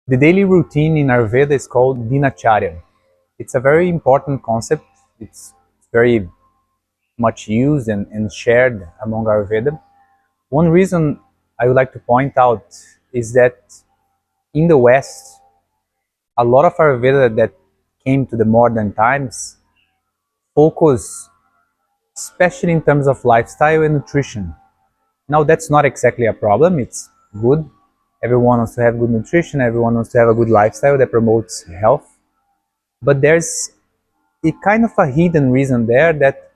The daily routine in Ayurveda is called Dinacharya. It's a very important concept. It's very much used and shared among Ayurveda. One reason I would like to point out is that in the West, a lot of Ayurveda that came to the modern times focus especially in terms of lifestyle and nutrition. Now that's not exactly a problem, it's good. Everyone wants to have good nutrition, everyone wants to have a good lifestyle that promotes health. But there's a kind of a hidden reason there that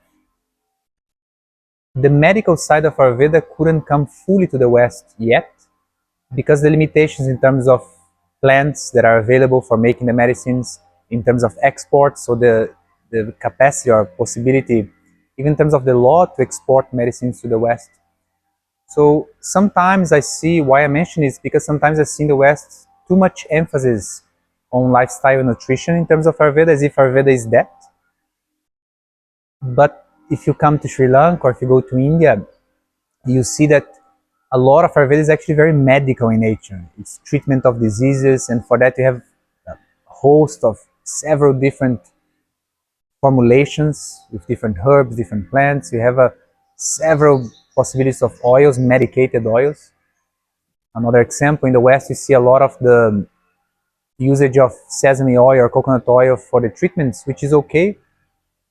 the medical side of Ayurveda couldn't come fully to the West yet because the limitations in terms of plants that are available for making the medicines, in terms of export, so the capacity or possibility, even in terms of the law to export medicines to the West. So sometimes I see why I mention this because sometimes I see in the West too much emphasis on lifestyle and nutrition in terms of Ayurveda, as if Ayurveda is that. But if you come to Sri Lanka or if you go to India, you see that a lot of Ayurveda is actually very medical in nature. It's treatment of diseases, and for that you have a host of several different formulations with different herbs, different plants. You have several possibilities of oils, medicated oils. Another example, in the West you see a lot of the usage of sesame oil or coconut oil for the treatments, which is okay,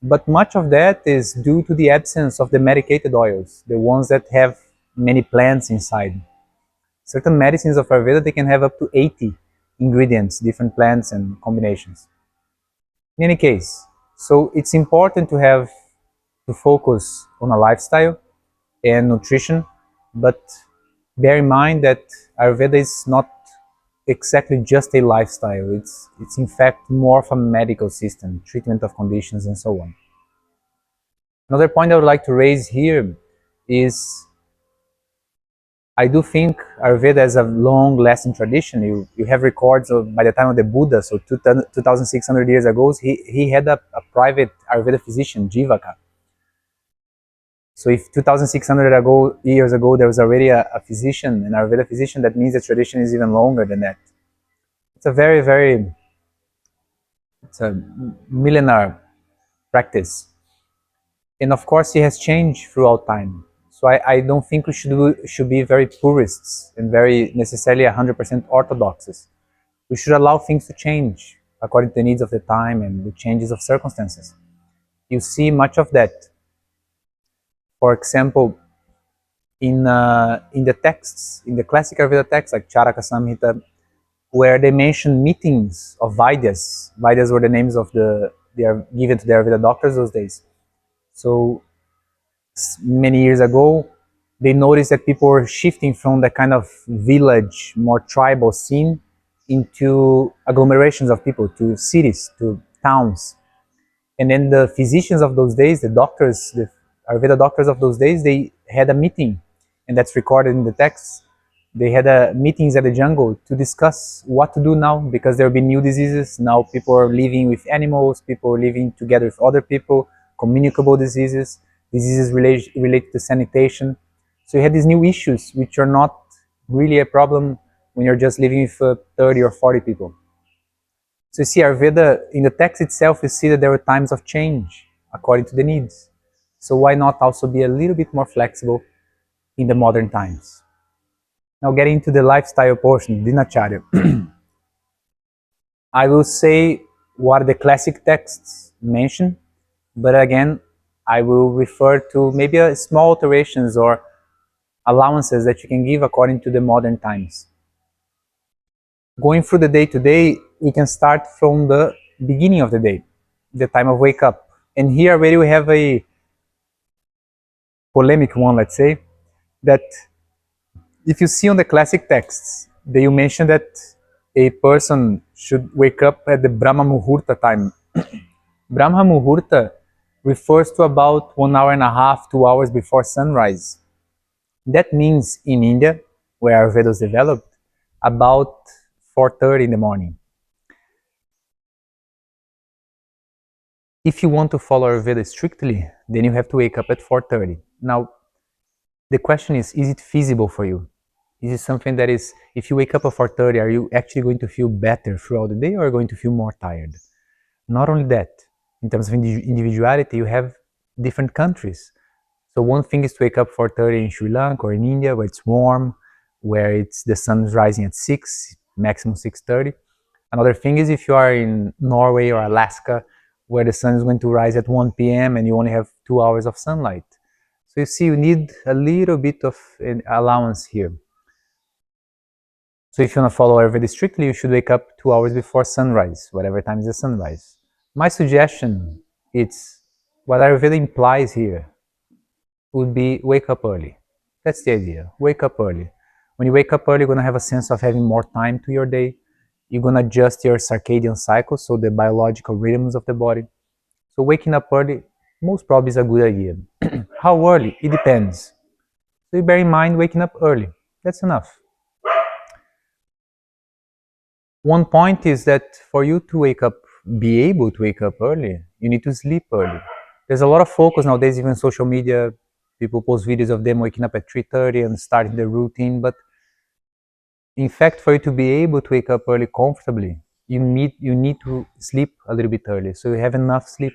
but much of that is due to the absence of the medicated oils, the ones that have many plants inside. Certain medicines of Ayurveda, they can have up to 80 ingredients, different plants and combinations. In any case, so it's important to focus on a lifestyle and nutrition, but bear in mind that Ayurveda is not exactly just a lifestyle. It's in fact more of a medical system, treatment of conditions and so on. Another point I would like to raise here is I do think Ayurveda has a long-lasting tradition. You have records of, by the time of the Buddha, so 2,600 years ago, he had a private Ayurveda physician, Jivaka. So if 2,600 years ago there was already a physician, an Ayurveda physician, that means the tradition is even longer than that. It's a it's a millennial practice. And of course, it has changed throughout time. So I don't think we should be very purists and very necessarily 100% orthodox. We should allow things to change according to the needs of the time and the changes of circumstances. You see much of that. For example, in the texts, in the classic Ayurveda texts like Charaka Samhita, where they mention meetings of Vaidyas. Vaidyas were the names of they are given to the Ayurveda doctors those days. So many years ago, they noticed that people were shifting from the kind of village, more tribal scene into agglomerations of people, to cities, to towns. And then the physicians of those days, the doctors, the Ayurveda doctors of those days, they had a meeting, and that's recorded in the text. They had meetings at the jungle to discuss what to do now, because there will be new diseases. Now people are living with animals, people are living together with other people, communicable diseases, diseases related to sanitation. So you had these new issues, which are not really a problem when you're just living with 30 or 40 people. So you see, Ayurveda, in the text itself, you see that there are times of change according to the needs. So why not also be a little bit more flexible in the modern times? Now getting into the lifestyle portion, Dinacharya. I will say what the classic texts mention, but again, I will refer to maybe a small alterations or allowances that you can give according to the modern times. Going through the day to day, we can start from the beginning of the day, the time of wake up. And here already we have a polemic one, let's say, that if you see on the classic texts, they mention that a person should wake up at the Brahma Muhurta time. Brahma Muhurta refers to about 1 hour and a half, 2 hours before sunrise. That means in India, where Ayurveda was developed, about 4:30 in the morning. If you want to follow Ayurveda strictly, then you have to wake up at 4:30. Now, the question is it feasible for you? Is it something that is, if you wake up at 4:30, are you actually going to feel better throughout the day, or are you going to feel more tired? Not only that, in terms of individuality, you have different countries. So one thing is to wake up 4:30 in Sri Lanka or in India, where it's warm, where it's the sun is rising at 6, maximum 6:30. Another thing is if you are in Norway or Alaska, where the sun is going to rise at 1 p.m. and you only have 2 hours of sunlight. So you see, you need a little bit of an allowance here. So if you want to follow Ayurveda strictly, you should wake up 2 hours before sunrise, whatever time is the sunrise. My suggestion is, what Ayurveda implies here would be wake up early. That's the idea. Wake up early. When you wake up early, you're going to have a sense of having more time to your day. You're going to adjust your circadian cycle, so the biological rhythms of the body. So waking up early most probably is a good idea. How early? It depends. So you bear in mind waking up early. That's enough. One point is that for you to wake up, be able to wake up early, you need to sleep early. There's a lot of focus nowadays, even social media, people post videos of them waking up at 3:30 and starting their routine, but in fact, for you to be able to wake up early comfortably, you need to sleep a little bit early, so you have enough sleep.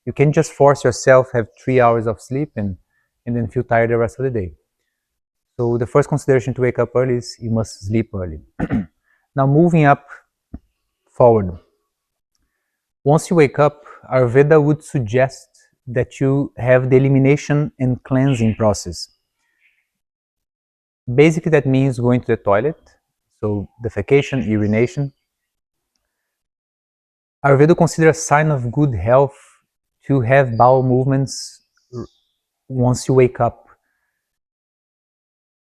You can't just force yourself have 3 hours of sleep and then feel tired the rest of the day. So the first consideration to wake up early is you must sleep early. Now moving up forward. Once you wake up, Ayurveda would suggest that you have the elimination and cleansing process. Basically, that means going to the toilet, so defecation, urination. Ayurveda considers a sign of good health to have bowel movements once you wake up.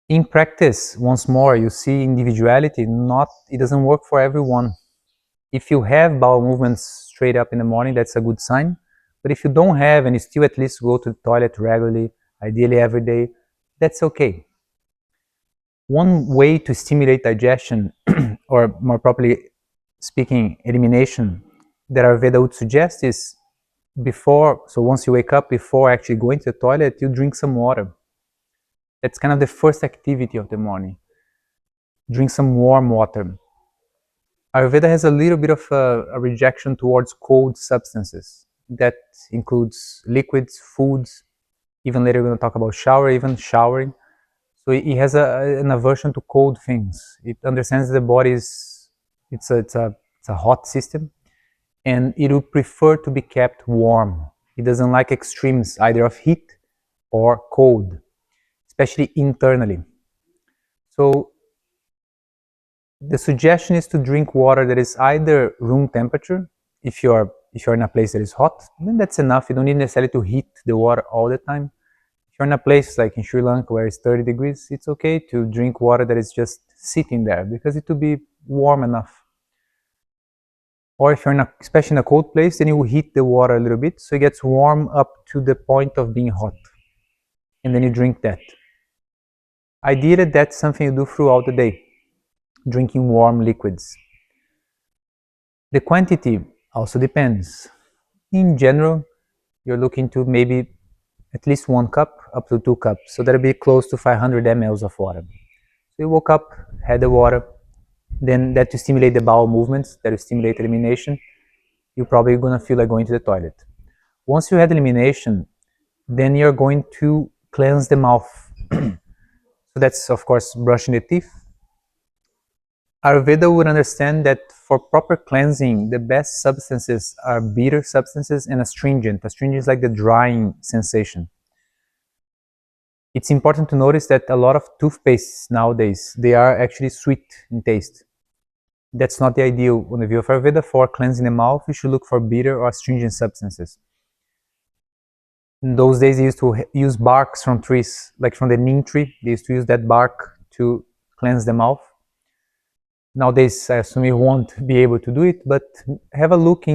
In practice, once more, you see individuality, it doesn't work for everyone. If you have bowel movements straight up in the morning, that's a good sign. But if you don't have and you still at least go to the toilet regularly, ideally every day, that's okay. One way to stimulate digestion, or more properly speaking, elimination, that Ayurveda would suggest is once you wake up, before actually going to the toilet, you drink some water. That's kind of the first activity of the morning. Drink some warm water. Ayurveda has a little bit of a rejection towards cold substances. That includes liquids, foods. Even later we're going to talk about even showering. So it has an aversion to cold things. It understands the body it's a hot system, and it would prefer to be kept warm. It doesn't like extremes either of heat or cold, especially internally. So the suggestion is to drink water that is either room temperature. If you're in a place that is hot, then that's enough. You don't need necessarily to heat the water all the time. If you're in a place like in Sri Lanka where it's 30 degrees, it's okay to drink water that is just sitting there because it will be warm enough. Or if you're especially in a cold place, then you will heat the water a little bit so it gets warm up to the point of being hot. And then you drink that. Ideally, that's something you do throughout the day, drinking warm liquids. The quantity also depends. In general, you're looking to maybe at least 1 cup up to 2 cups, so that'll be close to 500 mLs of water. So you woke up, had the water, then that to stimulate the bowel movements, that will stimulate elimination, you're probably going to feel like going to the toilet. Once you had elimination, then you're going to cleanse the mouth. So that's, of course, brushing the teeth. Ayurveda would understand that for proper cleansing, the best substances are bitter substances and astringent. Astringent is like the drying sensation. It's important to notice that a lot of toothpastes nowadays, they are actually sweet in taste. That's not the ideal on the view of Ayurveda. For cleansing the mouth, you should look for bitter or astringent substances. In those days, they used to use barks from trees, like from the neem tree. They used to use that bark to cleanse the mouth. Nowadays, I assume you won't be able to do it, but have a look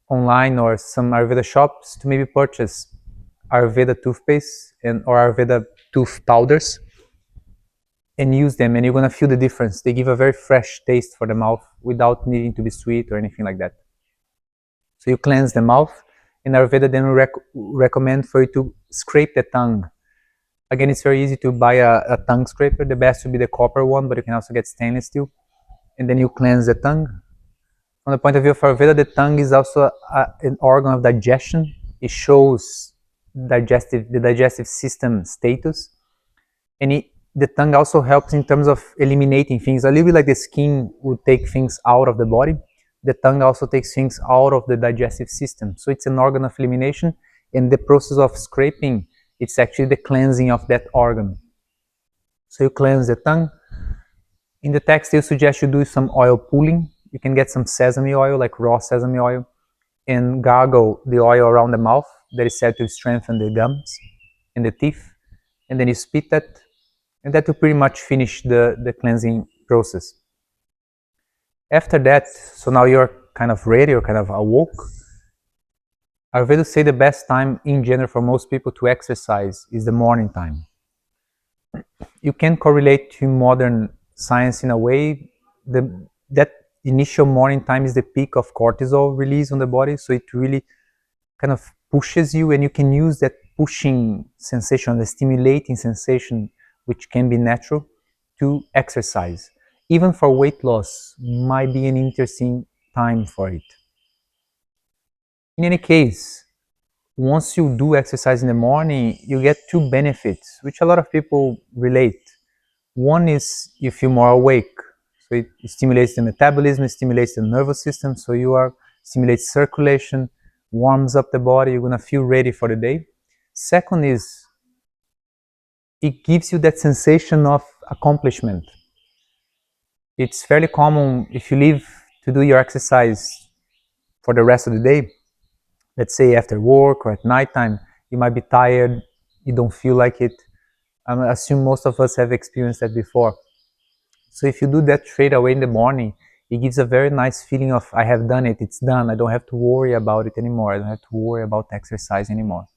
online or some Ayurveda shops to maybe purchase Ayurveda toothpaste or Ayurveda tooth powders and use them, and you're going to feel the difference. They give a very fresh taste for the mouth without needing to be sweet or anything like that. So you cleanse the mouth, and Ayurveda then recommend for you to scrape the tongue. Again, it's very easy to buy a tongue scraper. The best would be the copper one, but you can also get stainless steel. And then you cleanse the tongue. From the point of view of Ayurveda, the tongue is also an organ of digestion. It shows the digestive system status. And the tongue also helps in terms of eliminating things. A little bit like the skin would take things out of the body. The tongue also takes things out of the digestive system. So it's an organ of elimination. And the process of scraping, it's actually the cleansing of that organ. So you cleanse the tongue. In the text, they suggest you do some oil pulling. You can get some sesame oil, like raw sesame oil, and gargle the oil around the mouth. That is said to strengthen the gums and the teeth. And then you spit that, and that will pretty much finish the cleansing process. After that, so now you're kind of ready, you're kind of awoke. Ayurveda say the best time in general for most people to exercise is the morning time. You can correlate to modern science in a way. That initial morning time is the peak of cortisol release on the body, so it really kind of pushes you, and you can use that pushing sensation, the stimulating sensation, which can be natural, to exercise. Even for weight loss, might be an interesting time for it. In any case, once you do exercise in the morning, you get two benefits, which a lot of people relate. One is you feel more awake. So it stimulates the metabolism, it stimulates the nervous system, so you are stimulates circulation, warms up the body, you're gonna feel ready for the day. Second is it gives you that sensation of accomplishment. It's fairly common if you leave to do your exercise for the rest of the day, let's say after work or at nighttime, you might be tired, you don't feel like it. I assume most of us have experienced that before. So if you do that straight away in the morning, it gives a very nice feeling of I have done it, it's done, I don't have to worry about it anymore, I don't have to worry about exercise anymore.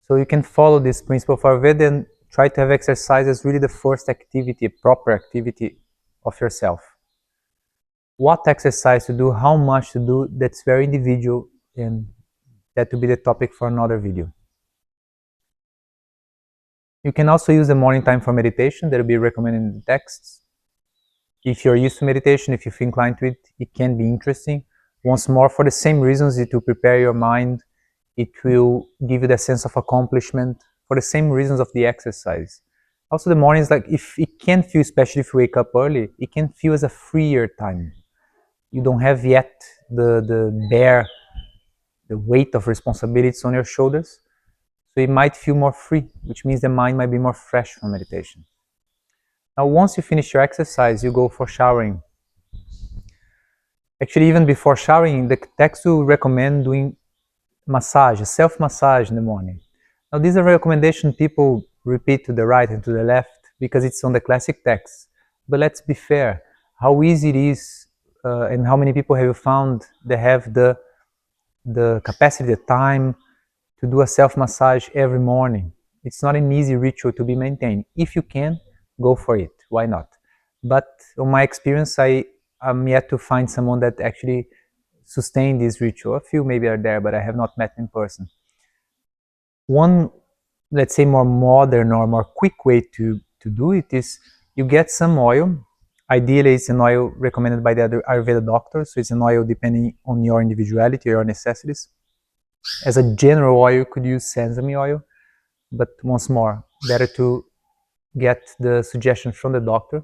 So you can follow this principle for Ayurveda and try to have exercise as really the first activity, a proper activity of yourself. What exercise to do, how much to do, that's very individual, and that will be the topic for another video. You can also use the morning time for meditation, that will be recommended in the texts. If you're used to meditation, if you feel inclined to it, it can be interesting. Once more, for the same reasons, it will prepare your mind, it will give you the sense of accomplishment, for the same reasons of the exercise. Also, the morning is like, if it can feel, especially if you wake up early, it can feel as a freer time. You don't have yet the weight of responsibilities on your shoulders, so it might feel more free, which means the mind might be more fresh from meditation. Now, once you finish your exercise, you go for showering. Actually, even before showering, the text will recommend doing massage, self-massage in the morning. Now, these are recommendations people repeat to the right and to the left because it's on the classic text. But let's be fair, how easy it is and how many people have you found that have the capacity, the time to do a self-massage every morning? It's not an easy ritual to be maintained. If you can, go for it. Why not? But on my experience, I'm yet to find someone that actually sustain this ritual. A few maybe are there, but I have not met in person. One, let's say, more modern or more quick way to do it is you get some oil. Ideally, it's an oil recommended by the other Ayurveda doctors, so it's an oil depending on your individuality or your necessities. As a general oil, you could use sesame oil, but once more, better to get the suggestion from the doctor.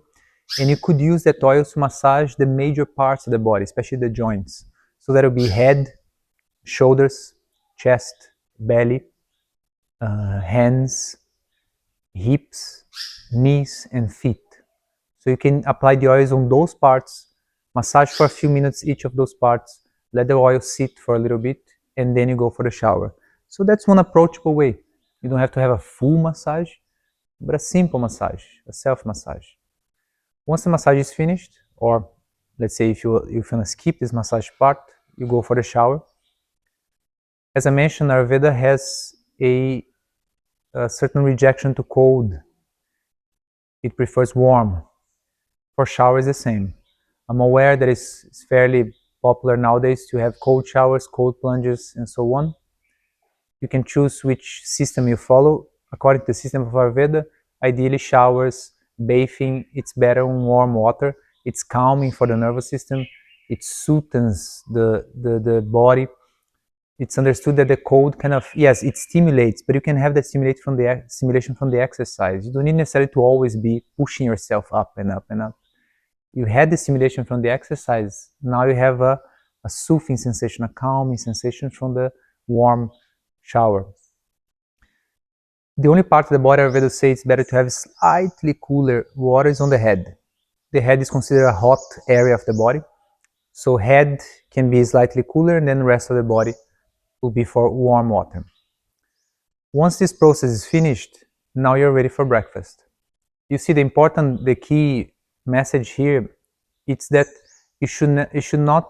And you could use that oil to massage the major parts of the body, especially the joints. So that will be head, shoulders, chest, belly, hands, hips, knees, and feet. So you can apply the oils on those parts, massage for a few minutes each of those parts, let the oil sit for a little bit, and then you go for the shower. So that's one approachable way. You don't have to have a full massage, but a simple massage, a self-massage. Once the massage is finished, or let's say if you want to skip this massage part, you go for the shower. As I mentioned, Ayurveda has a certain rejection to cold. It prefers warm. For shower is the same. I'm aware that it's fairly popular nowadays to have cold showers, cold plunges, and so on. You can choose which system you follow. according to the system of Ayurveda, ideally showers, bathing, it's better in warm water. It's calming for the nervous system. It soothes the body. It's understood that the cold kind of, yes, it stimulates, but you can have that stimulation from the exercise. You don't need necessarily to always be pushing yourself up and up and up. You had the stimulation from the exercise. Now you have a soothing sensation, a calming sensation from the warm shower. The only part of the body I will say it's better to have slightly cooler water is on the head. The head is considered a hot area of the body. So head can be slightly cooler and then the rest of the body will be for warm water. Once this process is finished, now you're ready for breakfast. You see the key message here, it's that you should not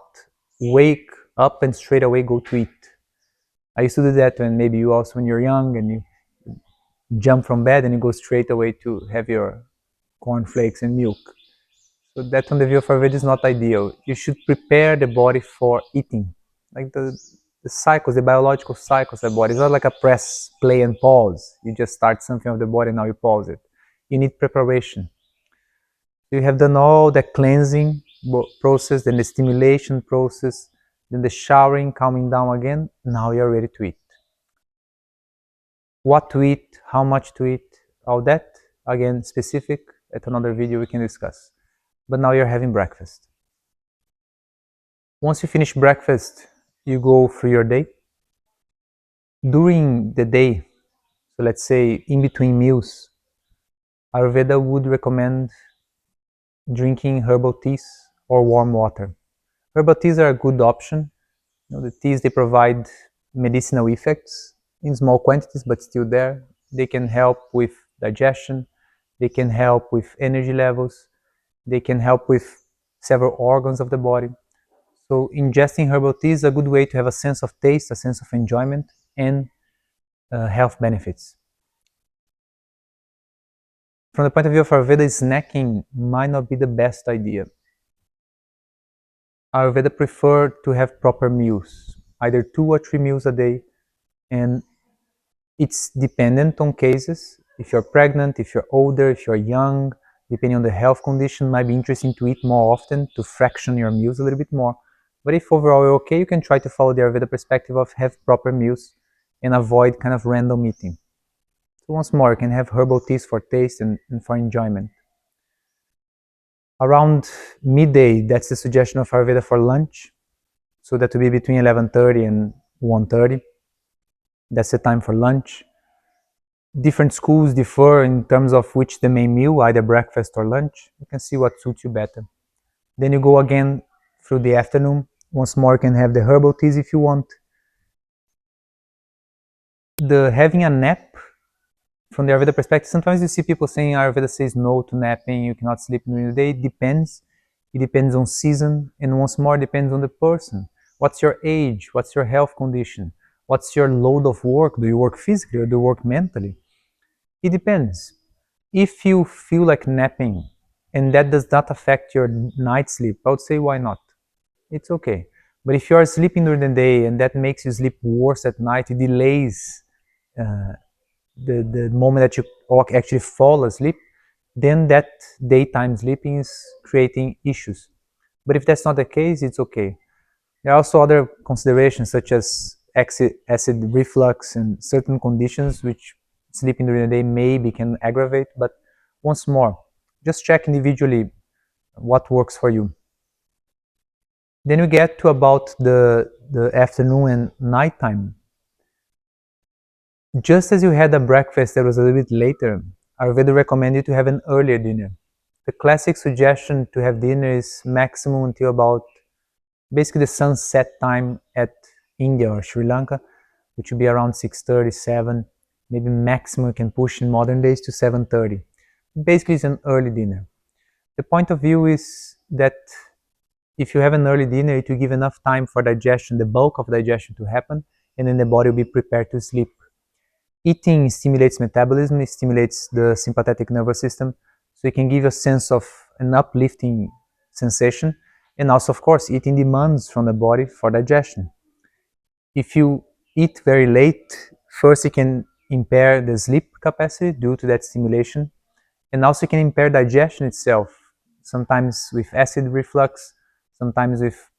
wake up and straight away go to eat. I used to do that when you're young and you jump from bed and you go straight away to have your cornflakes and milk. So that from the view of Ayurveda is not ideal. You should prepare the body for eating. Like the cycles, the biological cycles of the body. It's not like a press, play and pause. You just start something of the body and now you pause it. You need preparation. You have done all the cleansing process, then the stimulation process, then the showering, calming down again. Now you're ready to eat. What to eat, how much to eat, all that, again, specific, at another video we can discuss. But now you're having breakfast. Once you finish breakfast, you go through your day. During the day, so let's say in between meals, Ayurveda would recommend drinking herbal teas or warm water. Herbal teas are a good option. The teas, they provide medicinal effects in small quantities, but still there. They can help with digestion. They can help with energy levels. They can help with several organs of the body. So ingesting herbal tea is a good way to have a sense of taste, a sense of enjoyment, and health benefits. From the point of view of Ayurveda, snacking might not be the best idea. Ayurveda prefer to have proper meals, either 2 or 3 meals a day, and it's dependent on cases. If you're pregnant, if you're older, if you're young, depending on the health condition, it might be interesting to eat more often, to fraction your meals a little bit more. But if overall you're okay, you can try to follow the Ayurveda perspective of have proper meals and avoid kind of random eating. So once more, you can have herbal teas for taste and for enjoyment. Around midday, that's the suggestion of Ayurveda for lunch. So that will be between 11:30 and 1:30. That's the time for lunch. Different schools differ in terms of which the main meal, either breakfast or lunch. You can see what suits you better. Then you go again through the afternoon. Once more, you can have the herbal teas if you want. Having a nap, from the Ayurveda perspective, sometimes you see people saying Ayurveda says no to napping, you cannot sleep during the day. It depends. It depends on season, and once more, it depends on the person. What's your age? What's your health condition? What's your load of work? Do you work physically or do you work mentally? It depends. If you feel like napping and that does not affect your night sleep, I would say why not? It's okay. But if you are sleeping during the day and that makes you sleep worse at night, it delays the moment that you actually fall asleep, then that daytime sleeping is creating issues. But if that's not the case, it's okay. There are also other considerations such as acid reflux and certain conditions which sleeping during the day maybe can aggravate, but once more, just check individually what works for you. Then we get to about the afternoon and nighttime. Just as you had a breakfast that was a little bit later, Ayurveda recommends you to have an earlier dinner. The classic suggestion to have dinner is maximum until about basically the sunset time at India or Sri Lanka, which would be around 6:30, 7, maybe maximum you can push in modern days to 7:30. Basically, it's an early dinner. The point of view is that if you have an early dinner, it will give enough time for digestion, the bulk of digestion to happen, and then the body will be prepared to sleep. Eating stimulates metabolism, it stimulates the sympathetic nervous system, so it can give a sense of an uplifting sensation, and also, of course, eating demands from the body for digestion. If you eat very late, first it can impair the sleep capacity due to that stimulation, and also can impair digestion itself, sometimes with acid reflux, sometimes with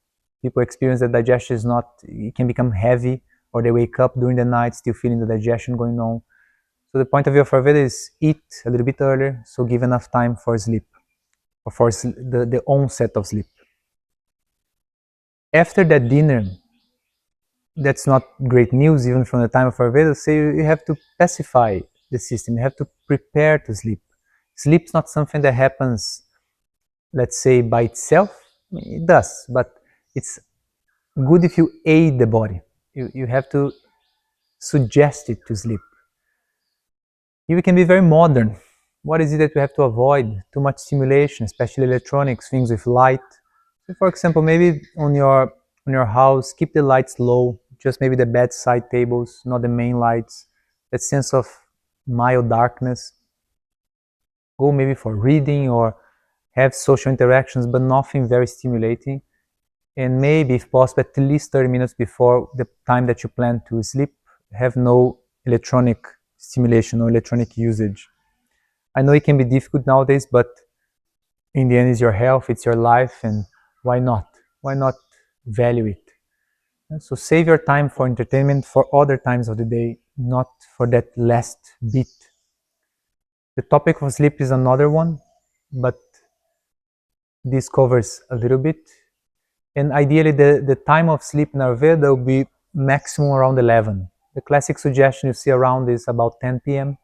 people experience that digestion is not, it can become heavy, or they wake up during the night still feeling the digestion going on. So the point of view of Ayurveda is eat a little bit earlier, so give enough time for sleep, or for the onset of sleep. After that dinner, that's not great news even from the time of Ayurveda, so you have to pacify the system, you have to prepare to sleep. Sleep's not something that happens, let's say, by itself. I mean, it does, but it's good if you aid the body. You have to suggest it to sleep. We can be very modern. What is it that we have to avoid? Too much stimulation, especially electronics, things with light. So for example, maybe on your house, keep the lights low, just maybe the bedside tables, not the main lights. That sense of mild darkness. Go maybe for reading or have social interactions, but nothing very stimulating. And maybe, if possible, at least 30 minutes before the time that you plan to sleep, have no electronic stimulation or electronic usage. I know it can be difficult nowadays, but in the end, it's your health, it's your life, and why not? Why not value it? So save your time for entertainment for other times of the day, not for that last bit. The topic of sleep is another one, but this covers a little bit. And ideally, the time of sleep in Ayurveda will be maximum around 11. The classic suggestion you see around is about 10 p.m.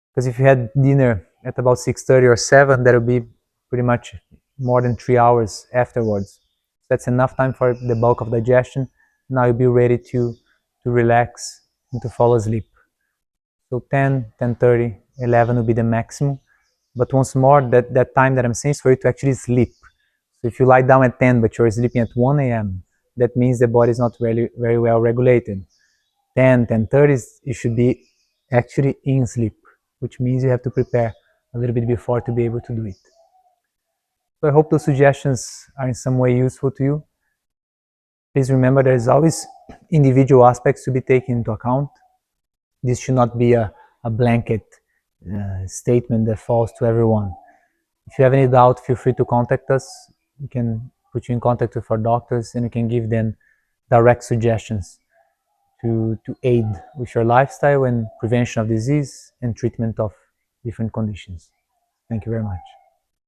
Because if you had dinner at about 6:30 or 7, that will be pretty much more than 3 hours afterwards. That's enough time for the bulk of digestion. Now you'll be ready to relax and to fall asleep. So 10, 10:30, 11 will be the maximum. But once more, that time that I'm saying is for you to actually sleep. So if you lie down at 10 but you're sleeping at 1 a.m., that means the body is not very, very well regulated. 10, 10:30, you should be actually in sleep, which means you have to prepare a little bit before to be able to do it. So I hope those suggestions are in some way useful to you. Please remember there is always individual aspects to be taken into account. This should not be a blanket statement that falls to everyone. If you have any doubt, feel free to contact us. We can put you in contact with our doctors and you can give them direct suggestions to aid with your lifestyle and prevention of disease and treatment of different conditions. Thank you very much.